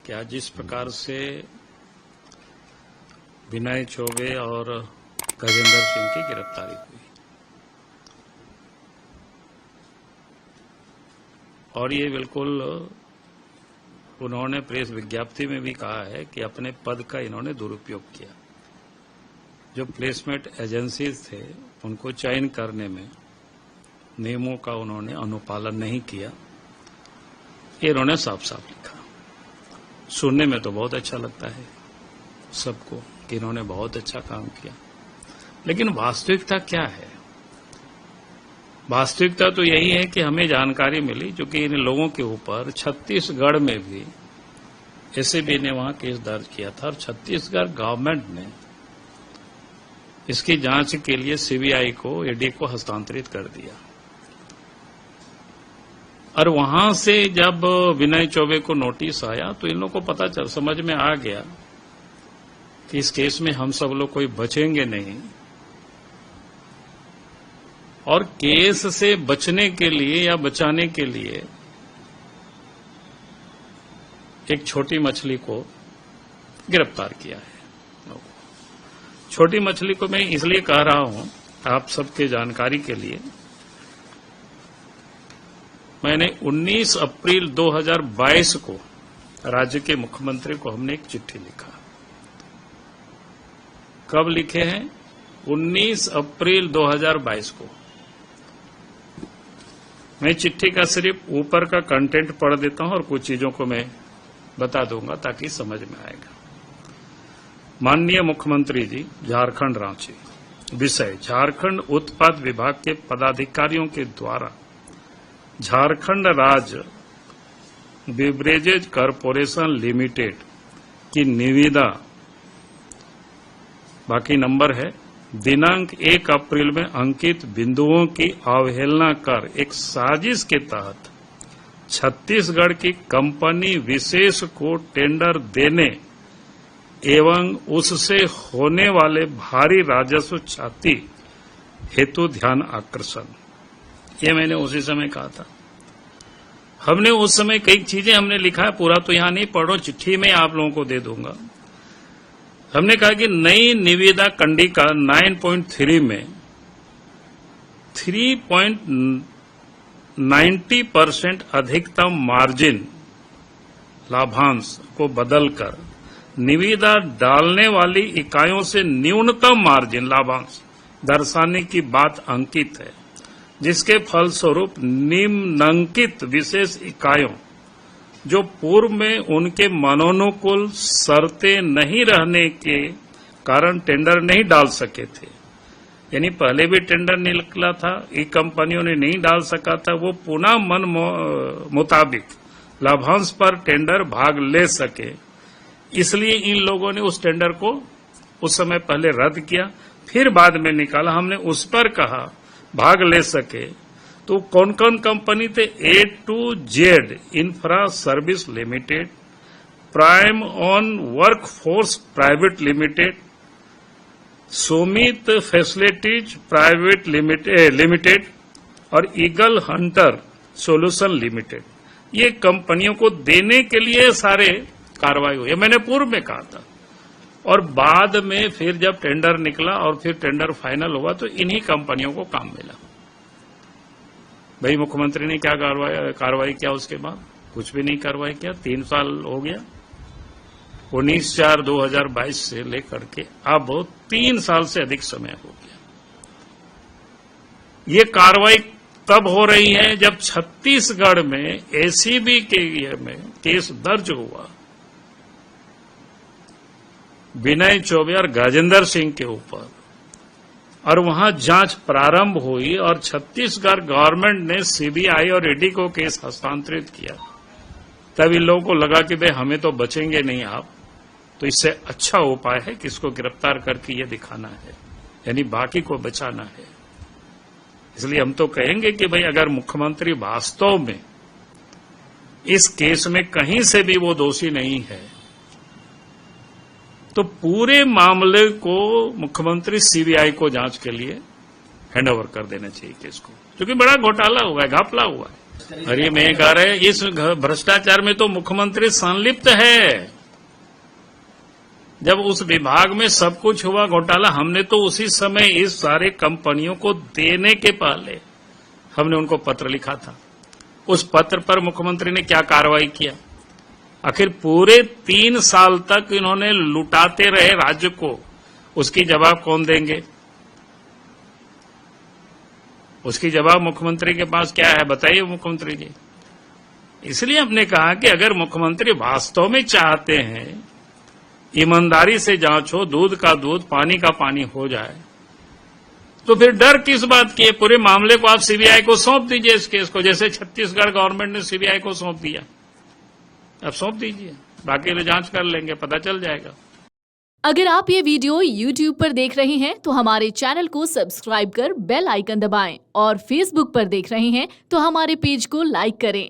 कि आज जिस प्रकार से विनय चौबे और गजेंद्र सिंह की गिरफ्तारी हुई और ये बिल्कुल उन्होंने प्रेस विज्ञप्ति में भी कहा है कि अपने पद का इन्होंने दुरुपयोग किया। जो प्लेसमेंट एजेंसीज थे उनको चयन करने में नियमों का उन्होंने अनुपालन नहीं किया, ये इन्होंने साफ साफ लिखा। सुनने में तो बहुत अच्छा लगता है सबको कि इन्होंने बहुत अच्छा काम किया, लेकिन वास्तविकता क्या है? वास्तविकता तो यही है कि हमें जानकारी मिली, जो कि इन लोगों के ऊपर छत्तीसगढ़ में भी एसीबी ने वहां केस दर्ज किया था और छत्तीसगढ़ गवर्नमेंट ने इसकी जांच के लिए सीबीआई को, ईडी को हस्तांतरित कर दिया। और वहां से जब विनय चौबे को नोटिस आया तो इन लोगों को पता समझ में आ गया कि इस केस में हम सब लोग कोई बचेंगे नहीं, और केस से बचने के लिए या बचाने के लिए एक छोटी मछली को गिरफ्तार किया है। छोटी मछली को मैं इसलिए कह रहा हूं आप सबके जानकारी के लिए, मैंने 19 अप्रैल 2022 को राज्य के मुख्यमंत्री को हमने एक चिट्ठी लिखा। कब लिखे हैं? 19 अप्रैल 2022 को। मैं चिट्ठी का सिर्फ ऊपर का कंटेंट पढ़ देता हूं और कुछ चीजों को मैं बता दूंगा ताकि समझ में आएगा। माननीय मुख्यमंत्री जी, झारखंड रांची। विषय: झारखंड उत्पाद विभाग के पदाधिकारियों के द्वारा झारखंड राज्य बिवरेजेज कॉरपोरेशन लिमिटेड की निविदा, बाकी नंबर है, दिनांक 1 अप्रैल में अंकित बिंदुओं की अवहेलना कर एक साजिश के तहत छत्तीसगढ़ की कंपनी विशेष को टेंडर देने एवं उससे होने वाले भारी राजस्व क्षति हेतु ध्यान आकर्षण। ये मैंने उसी समय कहा था। हमने उस समय कई चीजें हमने लिखा है, पूरा तो यहां नहीं पढ़ो, चिट्ठी में आप लोगों को दे दूंगा। हमने कहा कि नई निविदा कंडिका 9.3 में 3.90% अधिकतम मार्जिन लाभांश को बदलकर निविदा डालने वाली इकाइयों से न्यूनतम मार्जिन लाभांश दर्शाने की बात अंकित है, जिसके फलस्वरूप निम्नंकित विशेष इकाइयों जो पूर्व में उनके मनोनुकूल शर्तें नहीं रहने के कारण टेंडर नहीं डाल सके थे, यानी पहले भी टेंडर निकला था, ये कंपनियों ने नहीं डाल सका था, वो पुनः मन मुताबिक लाभांश पर टेंडर भाग ले सके, इसलिए इन लोगों ने उस टेंडर को उस समय पहले रद्द किया, फिर बाद में निकाला। हमने उस पर कहा भाग ले सके तो कौन कौन कंपनी थे? A to Z infra service limited, prime on workforce private limited, Sumit facilities private limited और ईगल हंटर सॉल्यूशन लिमिटेड। ये कंपनियों को देने के लिए सारे कार्रवाई हुई, मैंने पूर्व में कहा था। और बाद में फिर जब टेंडर निकला और फिर टेंडर फाइनल हुआ तो इन्हीं कंपनियों को काम मिला। भाई मुख्यमंत्री ने क्या कार्रवाई किया? उसके बाद कुछ भी नहीं कार्रवाई किया। 3 साल हो गया, 19/4/2022 से लेकर के अब 3 साल से अधिक समय हो गया। ये कार्रवाई तब हो रही है जब छत्तीसगढ़ में एसीबी के में केस दर्ज हुआ विनय चौबे और गजेंद्र सिंह के ऊपर, और वहां जांच प्रारंभ हुई और छत्तीसगढ़ गवर्नमेंट ने सीबीआई और ईडी को केस हस्तांतरित किया। तब इन लोगों को लगा कि भाई हमें तो बचेंगे नहीं आप, तो इससे अच्छा उपाय है कि इसको गिरफ्तार करके ये दिखाना है, यानी बाकी को बचाना है। इसलिए हम तो कहेंगे कि भाई अगर मुख्यमंत्री वास्तव में इस केस में कहीं से भी वो दोषी नहीं है तो पूरे मामले को मुख्यमंत्री सीबीआई को जांच के लिए हैंडओवर कर देना चाहिए केस को, क्योंकि बड़ा घोटाला हुआ है, घपला हुआ है। अरे मैं कह रहा है इस भ्रष्टाचार में तो मुख्यमंत्री संलिप्त है। जब उस विभाग में सब कुछ हुआ घोटाला, हमने तो उसी समय इस सारे कंपनियों को देने के पहले हमने उनको पत्र लिखा था। उस पत्र पर मुख्यमंत्री ने क्या कार्रवाई किया? आखिर पूरे 3 साल तक इन्होंने लुटाते रहे राज्य को, उसकी जवाब कौन देंगे? उसकी जवाब मुख्यमंत्री के पास क्या है, बताइए मुख्यमंत्री जी। इसलिए हमने कहा कि अगर मुख्यमंत्री वास्तव में चाहते हैं ईमानदारी से जांच हो, दूध का दूध पानी का पानी हो जाए, तो फिर डर किस बात की है? पूरे मामले को आप सीबीआई को सौंप दीजिए, इस केस को, जैसे छत्तीसगढ़ गवर्नमेंट ने सीबीआई को सौंप दिया। अब सौंप दीजिए, बाकी तो जांच कर लेंगे, पता चल जाएगा। अगर आप ये वीडियो YouTube पर देख रहे हैं तो हमारे चैनल को सब्सक्राइब कर बेल आइकन दबाएं और Facebook पर देख रहे हैं तो हमारे पेज को लाइक करें।